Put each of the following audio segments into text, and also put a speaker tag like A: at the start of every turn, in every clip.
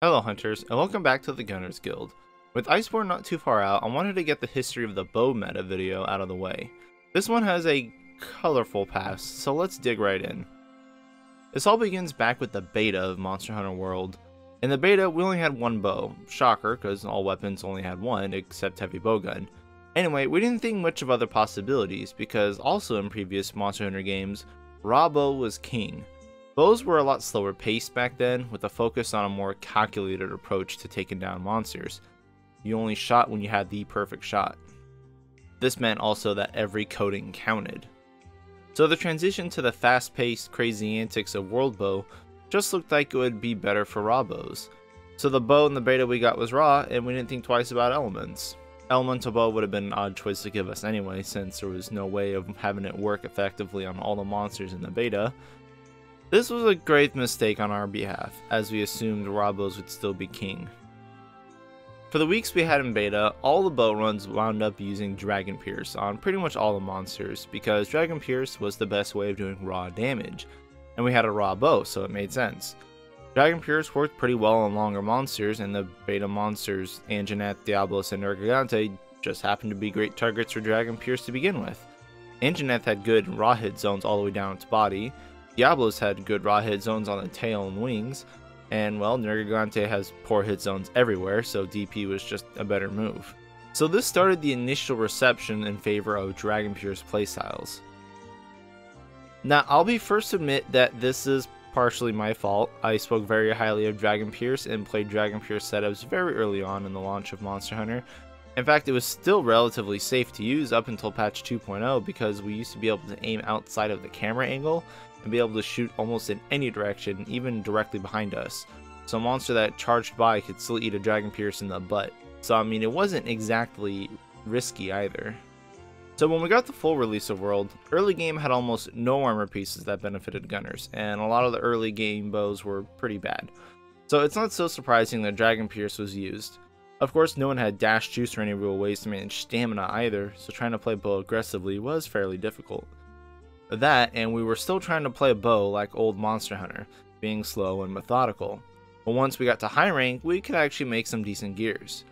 A: Hello hunters, and welcome back to the Gunners Guild. With Iceborne not too far out, I wanted to get the history of the bow meta video out of the way. This one has a colorful past, so let's dig right in. This all begins back with the beta of Monster Hunter World. In the beta, we only had one bow. Shocker, because all weapons only had one, except heavy bowgun. Anyway, we didn't think much of other possibilities, because also in previous Monster Hunter games, raw bow was king. Bows were a lot slower paced back then, with a focus on a more calculated approach to taking down monsters. You only shot when you had the perfect shot. This meant also that every coating counted. So the transition to the fast-paced, crazy antics of World Bow just looked like it would be better for raw bows. So the bow in the beta we got was raw, and we didn't think twice about elements. Elemental bow would have been an odd choice to give us anyway, since there was no way of having it work effectively on all the monsters in the beta. This was a grave mistake on our behalf, as we assumed raw bows would still be king. For the weeks we had in beta, all the bow runs wound up using Dragon Pierce on pretty much all the monsters, because Dragon Pierce was the best way of doing raw damage, and we had a raw bow, so it made sense. Dragon Pierce worked pretty well on longer monsters, and the beta monsters, Anjanath, Diablos, and Nergigante, just happened to be great targets for Dragon Pierce to begin with. Anjanath had good raw hit zones all the way down its body, Diablos had good raw hit zones on the tail and wings, and well, Nergigante has poor hit zones everywhere, so DP was just a better move. So this started the initial reception in favor of Dragon Pierce playstyles. Now, I'll be first to admit that this is partially my fault. I spoke very highly of Dragon Pierce and played Dragon Pierce setups very early on in the launch of Monster Hunter. In fact, it was still relatively safe to use up until patch 2.0 because we used to be able to aim outside of the camera angle and be able to shoot almost in any direction, even directly behind us. So a monster that charged by could still eat a Dragon Pierce in the butt. So I mean, it wasn't exactly risky either. So when we got the full release of World, early game had almost no armor pieces that benefited gunners, and a lot of the early game bows were pretty bad. So it's not so surprising that Dragon Pierce was used. Of course, no one had dash juice or any real ways to manage stamina either, so trying to play bow aggressively was fairly difficult. That, and we were still trying to play bow like old Monster Hunter, being slow and methodical. But once we got to high rank, we could actually make some decent gears.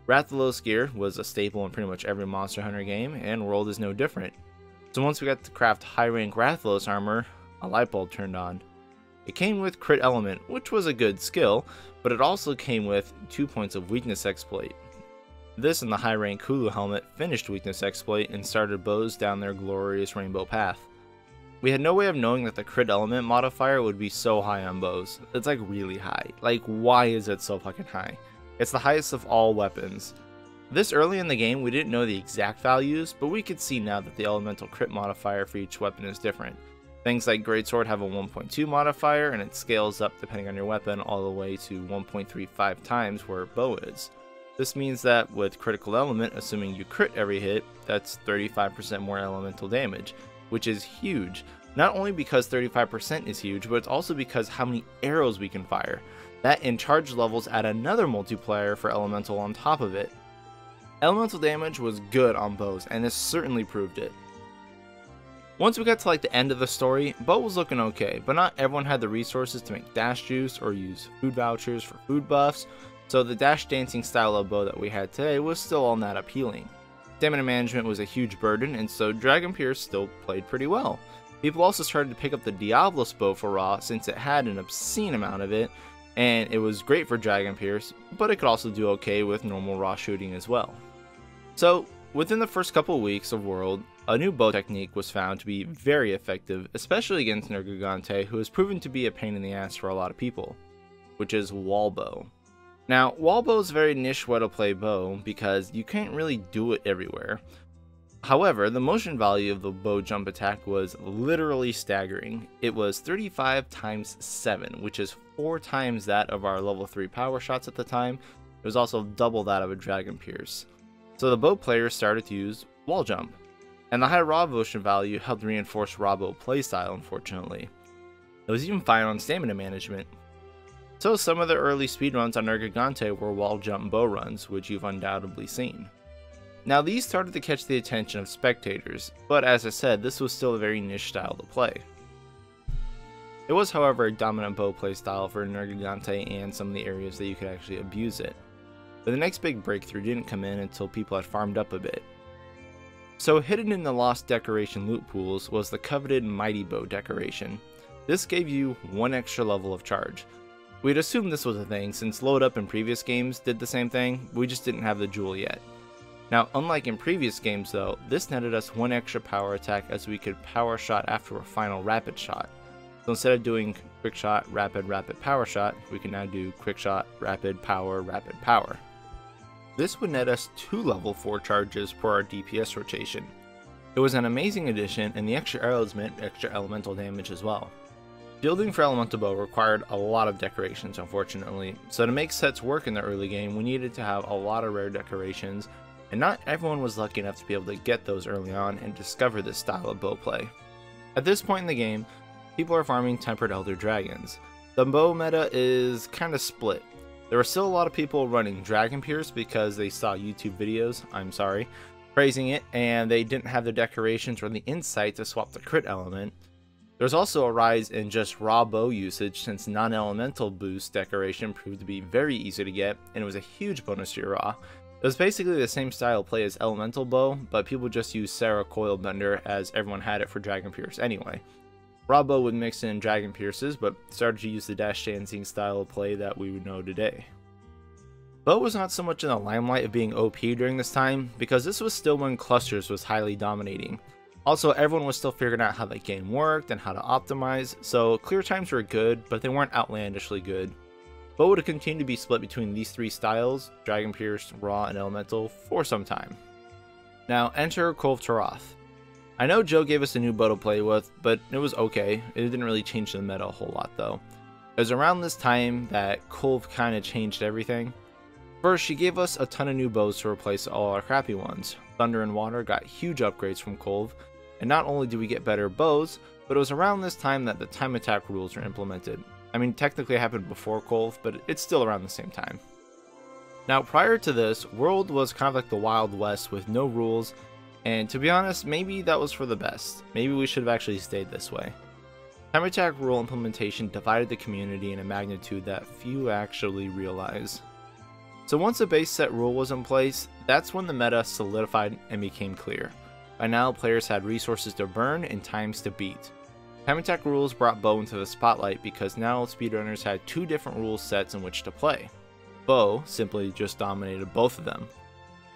A: Rathalos gear was a staple in pretty much every Monster Hunter game, and World is no different. So once we got to craft high rank Rathalos armor, a light bulb turned on. It came with crit element, which was a good skill, but it also came with 2 points of weakness exploit. This and the high rank Hulu helmet finished weakness exploit and started bows down their glorious rainbow path. We had no way of knowing that the crit element modifier would be so high on bows. It's like really high. Like, why is it so fucking high? It's the highest of all weapons. This early in the game we didn't know the exact values, but we could see now that the elemental crit modifier for each weapon is different. Things like Greatsword have a 1.2 modifier, and it scales up depending on your weapon all the way to 1.35 times where bow is. This means that with critical element, assuming you crit every hit, that's 35% more elemental damage, which is huge. Not only because 35% is huge, but it's also because how many arrows we can fire. That and charge levels add another multiplier for elemental on top of it. Elemental damage was good on bows, and this certainly proved it. Once we got to like the end of the story, bow was looking okay, but not everyone had the resources to make dash juice or use food vouchers for food buffs, so the dash dancing style of bow that we had today was still all that appealing. Stamina management was a huge burden, and so Dragon Pierce still played pretty well. People also started to pick up the Diablos bow for raw since it had an obscene amount of it, and it was great for Dragon Pierce, but it could also do okay with normal raw shooting as well. So, within the first couple of weeks of World, a new bow technique was found to be very effective, especially against Nergigante, who has proven to be a pain in the ass for a lot of people, which is wall bow. Now, wall bow is a very niche way to play bow because you can't really do it everywhere. However, the motion value of the bow jump attack was literally staggering. It was 35 times 7, which is 4 times that of our level 3 power shots at the time. It was also double that of a Dragon Pierce. So the bow players started to use wall jump, and the high raw motion value helped reinforce raw bow playstyle, unfortunately. It was even fine on stamina management. So some of the early speedruns on Nergigante were wall jump bow runs, which you've undoubtedly seen. Now these started to catch the attention of spectators, but as I said, this was still a very niche style to play. It was, however, a dominant bow playstyle for Nergigante and some of the areas that you could actually abuse it. But the next big breakthrough didn't come in until people had farmed up a bit. So hidden in the lost decoration loot pools was the coveted Mighty Bow decoration. This gave you one extra level of charge. We'd assumed this was a thing since load up in previous games did the same thing, we just didn't have the jewel yet. Now, unlike in previous games though, this netted us one extra power attack as we could power shot after a final rapid shot. So instead of doing quick shot, rapid, power shot, we can now do quick shot, rapid, power, rapid, power. This would net us 2 level 4 charges for our DPS rotation. It was an amazing addition, and the extra arrows meant extra elemental damage as well. Building for Elemental Bow required a lot of decorations, unfortunately, so to make sets work in the early game we needed to have a lot of rare decorations, and not everyone was lucky enough to be able to get those early on and discover this style of bow play. At this point in the game, people are farming Tempered Elder Dragons. The bow meta is kinda split. There were still a lot of people running Dragon Pierce because they saw YouTube videos, praising it, and they didn't have the decorations or the insight to swap the crit element. There's also a rise in just raw bow usage since non-elemental boost decoration proved to be very easy to get, and it was a huge bonus to your raw. It was basically the same style of play as elemental bow, but people just used Sarah Coil Bender as everyone had it for Dragon Pierce anyway. Raw bow would mix in Dragon Pierces, but started to use the dash dancing style of play that we would know today. Bow was not so much in the limelight of being OP during this time, because this was still when clusters was highly dominating. Also, everyone was still figuring out how the game worked and how to optimize, so clear times were good, but they weren't outlandishly good. Bow would continue to be split between these 3 styles, Dragon Pierce, Raw, and Elemental, for some time. Now, enter Kulve Taroth. I know Joe gave us a new bow to play with, but it was okay. It didn't really change the meta a whole lot though. It was around this time that Kulve kinda changed everything. First, she gave us a ton of new bows to replace all our crappy ones. Thunder and Water got huge upgrades from Kulve, and not only did we get better bows, but it was around this time that the time attack rules were implemented. I mean, technically it happened before Kulve, but it's still around the same time. Now, prior to this, World was kind of like the Wild West with no rules, and to be honest, maybe that was for the best. Maybe we should have actually stayed this way. Time attack rule implementation divided the community in a magnitude that few actually realize. So once a base set rule was in place, that's when the meta solidified and became clear. By now, players had resources to burn and times to beat. Time attack rules brought bow into the spotlight because now speedrunners had 2 different rule sets in which to play. Bow simply just dominated both of them.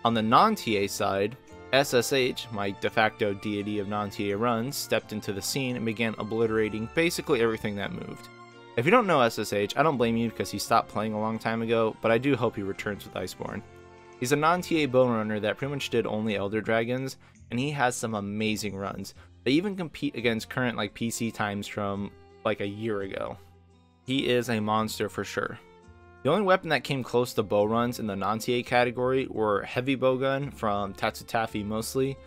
A: On the non-TA side, SSH, my de facto deity of non-TA runs, stepped into the scene and began obliterating basically everything that moved. If you don't know SSH, I don't blame you because he stopped playing a long time ago, but I do hope he returns with Iceborne. He's a non-TA bow runner that pretty much did only Elder Dragons, and he has some amazing runs. They even compete against current PC times from like a year ago. He is a monster for sure. The only weapon that came close to bow runs in the non-TA category were Heavy Bowgun from Tatsutafi mostly,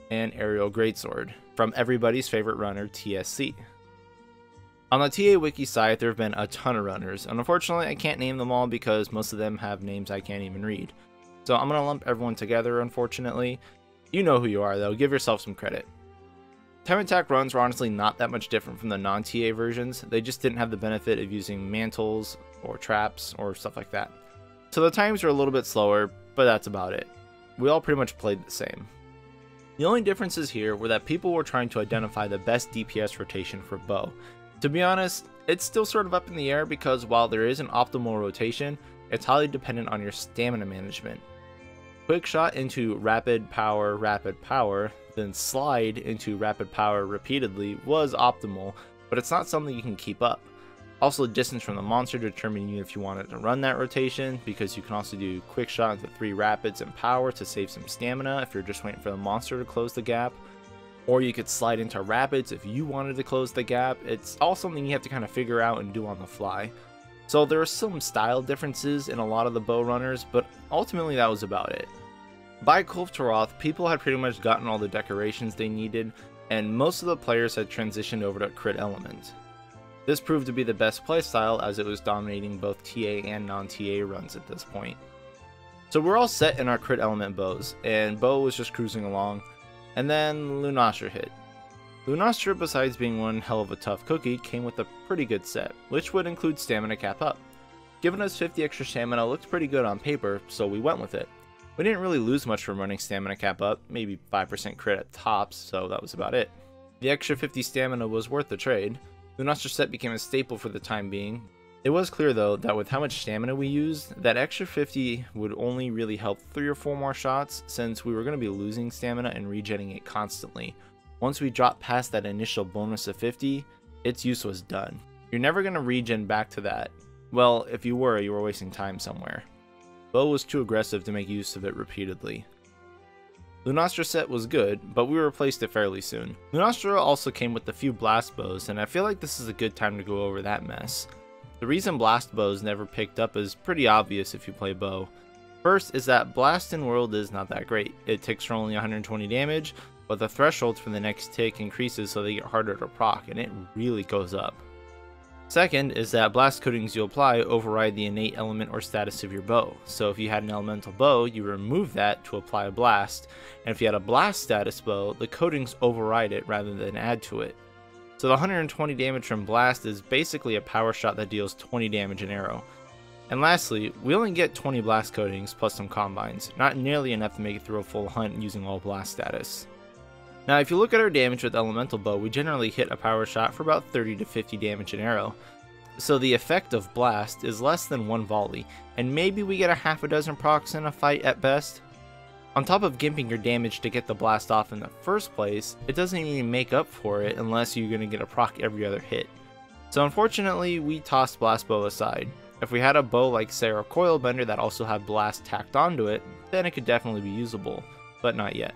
A: and Aerial Greatsword from everybody's favorite runner TSC. On the TA wiki side, there have been a ton of runners, and unfortunately I can't name them all because most of them have names I can't even read. So I'm going to lump everyone together, unfortunately. You know who you are though, give yourself some credit. Time attack runs were honestly not that much different from the non-TA versions, they just didn't have the benefit of using mantles or traps or stuff like that. So the times were a little bit slower, but that's about it. We all pretty much played the same. The only differences here were that people were trying to identify the best DPS rotation for bow. To be honest, it's still sort of up in the air because while there is an optimal rotation, it's highly dependent on your stamina management. Quick shot into rapid power, then slide into rapid power repeatedly was optimal, but it's not something you can keep up. Also, distance from the monster determining if you wanted to run that rotation, because you can also do quick shot into 3 rapids and power to save some stamina if you're just waiting for the monster to close the gap. Or you could slide into rapids if you wanted to close the gap. It's all something you have to kind of figure out and do on the fly. So there are some style differences in a lot of the bow runners, but ultimately that was about it. By Kulve Taroth, people had pretty much gotten all the decorations they needed, and most of the players had transitioned over to crit element. This proved to be the best playstyle as it was dominating both TA and non-TA runs at this point. So we're all set in our crit element bows, and bow was just cruising along, and then Lunasher hit. Lunastra, besides being one hell of a tough cookie, came with a pretty good set, which would include stamina cap up. Giving us 50 extra stamina looked pretty good on paper, so we went with it. We didn't really lose much from running stamina cap up, maybe 5% crit at tops, so that was about it. The extra 50 stamina was worth the trade. Lunastra set became a staple for the time being. It was clear though that with how much stamina we used, that extra 50 would only really help 3 or 4 more shots, since we were going to be losing stamina and regenning it constantly. Once we dropped past that initial bonus of 50, its use was done. You're never going to regen back to that. Well, if you were wasting time somewhere. Bow was too aggressive to make use of it repeatedly. Lunastra set was good, but we replaced it fairly soon. Lunastra also came with a few blast bows, and I feel like this is a good time to go over that mess. The reason blast bows never picked up is pretty obvious if you play bow. First is that blast in world is not that great. It ticks for only 120 damage, but the threshold for the next tick increases so they get harder to proc, and it really goes up. Second is that blast coatings you apply override the innate element or status of your bow. So if you had an elemental bow, you remove that to apply a blast, and if you had a blast status bow, the coatings override it rather than add to it. So the 120 damage from blast is basically a power shot that deals 20 damage an arrow. And lastly, we only get 20 blast coatings plus some combines, not nearly enough to make it through a full hunt using all blast status. Now if you look at our damage with elemental bow, we generally hit a power shot for about 30 to 50 damage an arrow. So the effect of blast is less than one volley, and maybe we get a half a dozen procs in a fight at best. On top of gimping your damage to get the blast off in the first place, it doesn't even make up for it unless you're going to get a proc every other hit. So unfortunately, we tossed blast bow aside. If we had a bow like say our coil bender that also had blast tacked onto it, then it could definitely be usable, but not yet.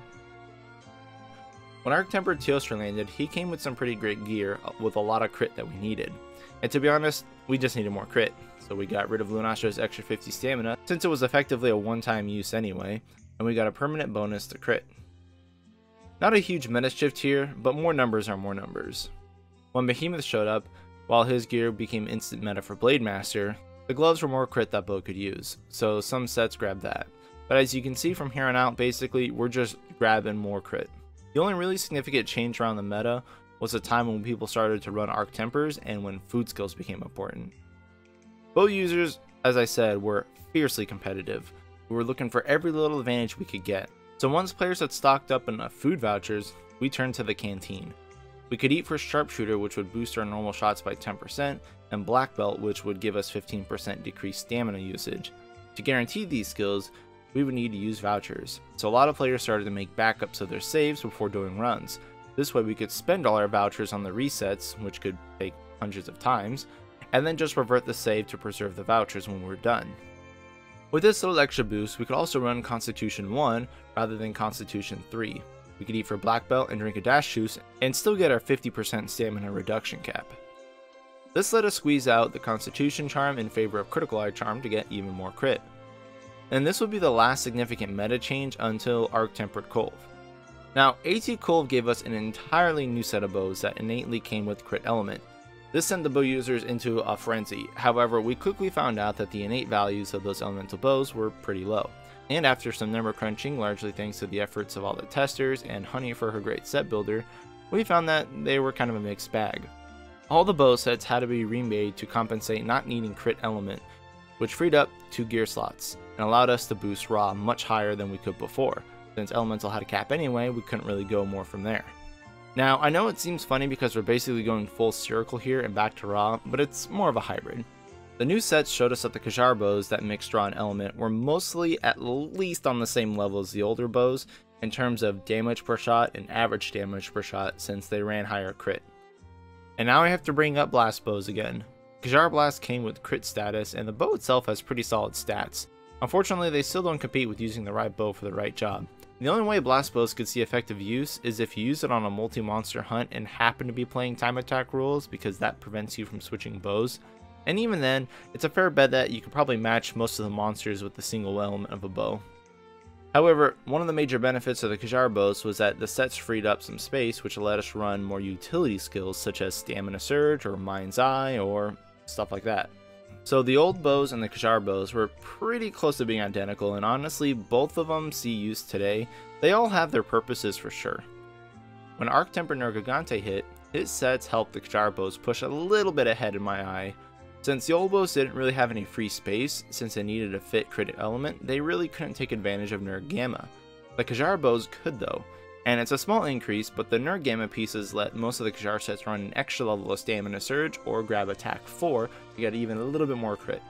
A: When Arc-Tempered Teostra landed, he came with some pretty great gear with a lot of crit that we needed. And to be honest, we just needed more crit, so we got rid of Lunastra's extra 50 stamina, since it was effectively a one-time use anyway, and we got a permanent bonus to crit. Not a huge meta shift here, but more numbers are more numbers. When Behemoth showed up, while his gear became instant meta for Blade Master, the gloves were more crit that Bow could use, so some sets grabbed that. But as you can see from here on out, basically, we're just grabbing more crit. The only really significant change around the meta was the time when people started to run Arc Tempers and when food skills became important. Bow users, as I said, were fiercely competitive. We were looking for every little advantage we could get. So once players had stocked up enough food vouchers, we turned to the canteen. We could eat for Sharpshooter, which would boost our normal shots by 10%, and Black Belt, which would give us 15% decreased stamina usage. To guarantee these skills, we would need to use vouchers, so a lot of players started to make backups of their saves before doing runs. This way we could spend all our vouchers on the resets, which could take hundreds of times, and then just revert the save to preserve the vouchers when we're done. With this little extra boost, we could also run Constitution 1 rather than Constitution 3. We could eat for Black Belt and drink a dash juice and still get our 50% stamina reduction cap. This let us squeeze out the Constitution charm in favor of Critical Eye charm to get even more crit. And this would be the last significant meta change until Arc-Tempered Kolv. Now, AT Kolv gave us an entirely new set of bows that innately came with crit element. This sent the bow users into a frenzy. However, we quickly found out that the innate values of those elemental bows were pretty low. And after some number crunching, largely thanks to the efforts of all the testers and Honey for her great set builder, we found that they were kind of a mixed bag. All the bow sets had to be remade to compensate not needing crit element, which freed up 2 gear slots and allowed us to boost raw much higher than we could before. Since elemental had a cap anyway, we couldn't really go more from there. Now, I know it seems funny because we're basically going full circle here and back to raw, but it's more of a hybrid. The new sets showed us that the Using-Kjarr bows that mixed raw and element were mostly at least on the same level as the older bows in terms of damage per shot and average damage per shot since they ran higher crit. And now I have to bring up blast bows again. Using-Kjarr Blast came with crit status and the bow itself has pretty solid stats. Unfortunately, they still don't compete with using the right bow for the right job. The only way blast bows could see effective use is if you use it on a multi-monster hunt and happen to be playing time attack rules, because that prevents you from switching bows. And even then, it's a fair bet that you could probably match most of the monsters with a single element of a bow. However, one of the major benefits of the Using-Kjarr bows was that the sets freed up some space, which allowed us to run more utility skills such as Stamina Surge or Mind's Eye or stuff like that. So the old bows and the Using-Kjarr bows were pretty close to being identical, and honestly both of them see use today. They all have their purposes for sure. When Arc Temper Nergigante hit, his sets helped the Kjarr bows push a little bit ahead in my eye. Since the old bows didn't really have any free space, since they needed a fit crit element, they really couldn't take advantage of Nerg Gamma. The Kjarr bows could though, and it's a small increase, but the Nerg Gamma pieces let most of the Kjarr sets run an extra level of Stamina Surge or grab attack 4 to get even a little bit more crit.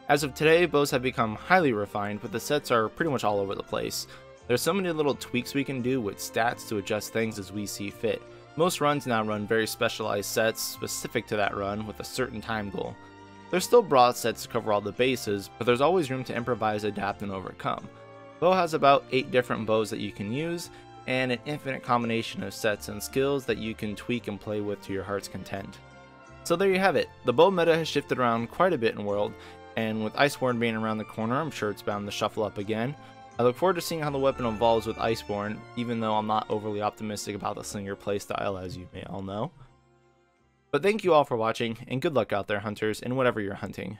A: As of today, bows have become highly refined, but the sets are pretty much all over the place. There's so many little tweaks we can do with stats to adjust things as we see fit. Most runs now run very specialized sets specific to that run with a certain time goal. There's still broad sets to cover all the bases, but there's always room to improvise, adapt, and overcome. Bow has about 8 different bows that you can use, and an infinite combination of sets and skills that you can tweak and play with to your heart's content. So there you have it. The bow meta has shifted around quite a bit in World, and with Iceborne being around the corner, I'm sure it's bound to shuffle up again. I look forward to seeing how the weapon evolves with Iceborne, even though I'm not overly optimistic about the Slinger playstyle, as you may all know. But thank you all for watching, and good luck out there, hunters, in whatever you're hunting.